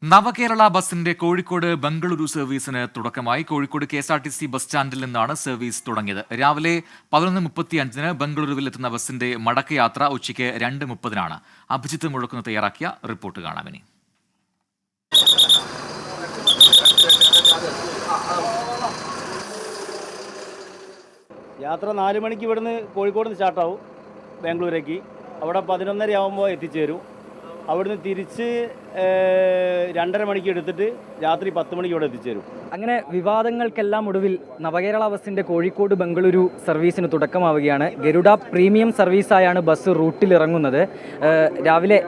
നവകേരള ബസിന്റെ കോഴിക്കോട് ബംഗളൂരു സർവീസിന് തുടക്കമായി. കോഴിക്കോട് KSRTC ബസ് സ്റ്റാൻഡിൽ നിന്നാണ് സർവീസ് തുടങ്ങിയത്. രാവിലെ 11:35 ബംഗളൂരുവിൽ എത്തുന്ന ബസിന്റെ മടക്കയാത്ര ഉച്ചയ്ക്ക് 2:30 അഭിജിത്ത് മുഴക്കുന്ന് തയ്യാറാക്കിയ റിപ്പോർട്ട് കാണാമിനി. യാത്ര 4 മണിക്ക് ഇവിടുന്ന് കോഴിക്കോട് നിന്ന് സ്റ്റാർട്ടാവും ബാംഗ്ലൂരേക്ക്. അവിടെ 11:30 ആകുമ്പോൾ എത്തിച്ചേരും. അവിടുന്ന് തിരിച്ച് 2:30 മണിക്ക് എടുത്തിട്ട് രാത്രി 10 മണിക്ക് ഇവിടെ എത്തിച്ചേരും. അങ്ങനെ വിവാദങ്ങൾക്കെല്ലാം ഒടുവിൽ നവകേരള ബസിൻ്റെ കോഴിക്കോട് ബംഗളൂരു സർവീസിന് തുടക്കമാവുകയാണ്. ഗരുഡ പ്രീമിയം സർവീസായാണ് ബസ് റൂട്ടിലിറങ്ങുന്നത്. രാവിലെ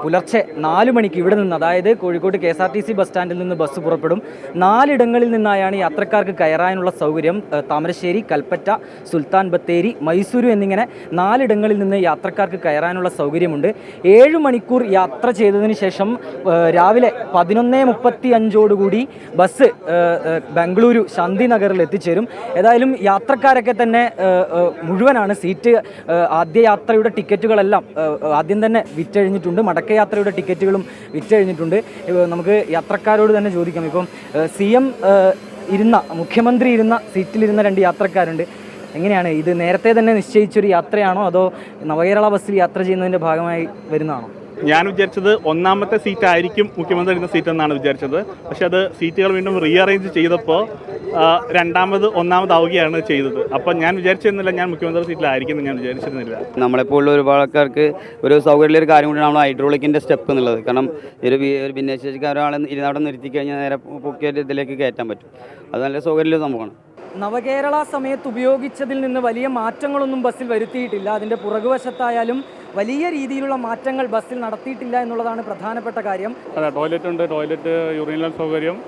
പുലർച്ചെ 4 മണിക്ക് ഇവിടെ നിന്ന്, അതായത് കോഴിക്കോട് KSRTC ബസ് സ്റ്റാൻഡിൽ നിന്ന് ബസ് പുറപ്പെടും. 4 ഇടങ്ങളിൽ നിന്നായാണ് യാത്രക്കാർക്ക് കയറാനുള്ള സൗകര്യം. താമരശ്ശേരി, കൽപ്പറ്റ, സുൽത്താൻ ബത്തേരി, മൈസൂരു എന്നിങ്ങനെ 4 ഇടങ്ങളിൽ നിന്ന് യാത്രക്കാർക്ക് കയറാനുള്ള സൗകര്യമുണ്ട്. 7 മണിക്കൂർ യാത്ര ചെയ്തതിന് ശേഷം രാവിലെ 11:35 ബസ് ബംഗളൂരു ശാന്തിനഗറിൽ എത്തിച്ചേരും. ഏതായാലും യാത്രക്കാരൊക്കെ തന്നെ മുഴുവനാണ്. സീറ്റ് ആദ്യ യാത്രയുടെ ടിക്കറ്റുകളെല്ലാം ആദ്യം തന്നെ വിറ്റഴിഞ്ഞിട്ടുണ്ട്. മടക്കയാത്രയുടെ ടിക്കറ്റുകളും വിറ്റഴിഞ്ഞിട്ടുണ്ട്. നമുക്ക് യാത്രക്കാരോട് തന്നെ ചോദിക്കാം. ഇപ്പം CM മുഖ്യമന്ത്രി ഇരുന്ന സീറ്റിലിരുന്ന 2 യാത്രക്കാരുണ്ട്. എങ്ങനെയാണ് ഇത്? നേരത്തെ തന്നെ നിശ്ചയിച്ചൊരു യാത്രയാണോ അതോ നവകേരള ബസ്സിൽ യാത്ര ചെയ്യുന്നതിൻ്റെ ഭാഗമായി വരുന്നതാണോ? ഞാൻ വിചാരിച്ചത് ഒന്നാമത്തെ സീറ്റ് ആയിരിക്കും മുഖ്യമന്ത്രി ഇരുന്ന സീറ്റ് എന്നാണ് വിചാരിച്ചത്. പക്ഷെ അത് സീറ്റുകൾ വീണ്ടും റീഅറേഞ്ച് ചെയ്തപ്പോൾ ഒന്നാമതാവുകയാണ് ചെയ്തത്. അപ്പം ഞാൻ വിചാരിച്ചിരുന്നില്ല ഞാൻ മുഖ്യമന്ത്രി സീറ്റിലായിരിക്കും ഞാൻ വിചാരിച്ചിരുന്നില്ല. നമ്മളെപ്പോലുള്ള ഒരുപാട് ആൾക്കാർക്ക് ഒരു സൗകര്യമുള്ള ഒരു കാര്യം കൂടിയാണ് ഹൈഡ്രോളിക്കിൻ്റെ സ്റ്റെപ്പ് എന്നുള്ളത്. കാരണം ഒരു ഭിന്നശേഷിക്കാരാളെ ഇരുന്നവിടെ നിർത്തി കഴിഞ്ഞാൽ നേരെ പൊക്കിയ ഇതിലേക്ക് കയറ്റാൻ പറ്റും. അത് നല്ല സൗകര്യമുള്ള സംഭവമാണ്. നവകേരള സമയത്ത് ഉപയോഗിച്ചതിൽ നിന്ന് വലിയ മാറ്റങ്ങളൊന്നും ബസ്സിൽ വരുത്തിയിട്ടില്ല. അതിൻ്റെ പുറകുവശത്തായാലും വലിയ രീതിയിലുള്ള മാറ്റങ്ങൾ ബസ്സിൽ നടത്തിയിട്ടില്ല എന്നുള്ളതാണ് പ്രധാനപ്പെട്ട കാര്യം. അതെ, ടോയ്ലറ്റ് ഉണ്ട്, ടോയ്ലറ്റ്, യൂറിനൽ സൗകര്യം,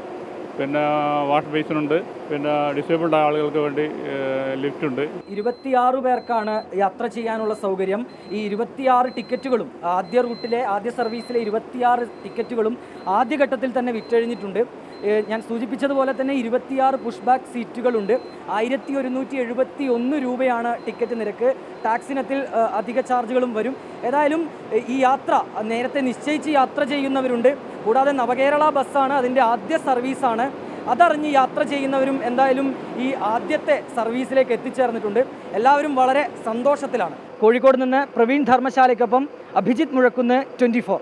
പിന്നെ വാഷ് ബേസിനുണ്ട്, പിന്നെ ഡിസേബിൾഡ് ആളുകൾക്ക് വേണ്ടി ലിഫ്റ്റ് ഉണ്ട്. 26 പേർക്കാണ് യാത്ര ചെയ്യാനുള്ള സൗകര്യം. ഈ 26 ടിക്കറ്റുകളും ആദ്യ സർവീസിലെ 26 ടിക്കറ്റുകളും ആദ്യഘട്ടത്തിൽ തന്നെ വിറ്റഴിഞ്ഞിട്ടുണ്ട്. ഞാൻ സൂചിപ്പിച്ചതുപോലെ തന്നെ 26 പുഷ് ബാക്ക് സീറ്റുകളുണ്ട്. 1171 രൂപയാണ് ടിക്കറ്റ് നിരക്ക്. ടാക്സിനത്തിൽ അധിക ചാർജുകളും വരും. ഏതായാലും ഈ യാത്ര നേരത്തെ നിശ്ചയിച്ച് യാത്ര ചെയ്യുന്നവരുണ്ട്. കൂടാതെ നവകേരള ബസ്സാണ്, അതിൻ്റെ ആദ്യ സർവീസാണ്. അതറിഞ്ഞ് യാത്ര ചെയ്യുന്നവരും എന്തായാലും ഈ ആദ്യത്തെ സർവീസിലേക്ക് എത്തിച്ചേർന്നിട്ടുണ്ട്. എല്ലാവരും വളരെ സന്തോഷത്തിലാണ്. കോഴിക്കോട് നിന്ന് പ്രവീൺ ധർമ്മശാലയ്ക്കൊപ്പം അഭിജിത്ത് മുഴക്കുന്ന്, 24.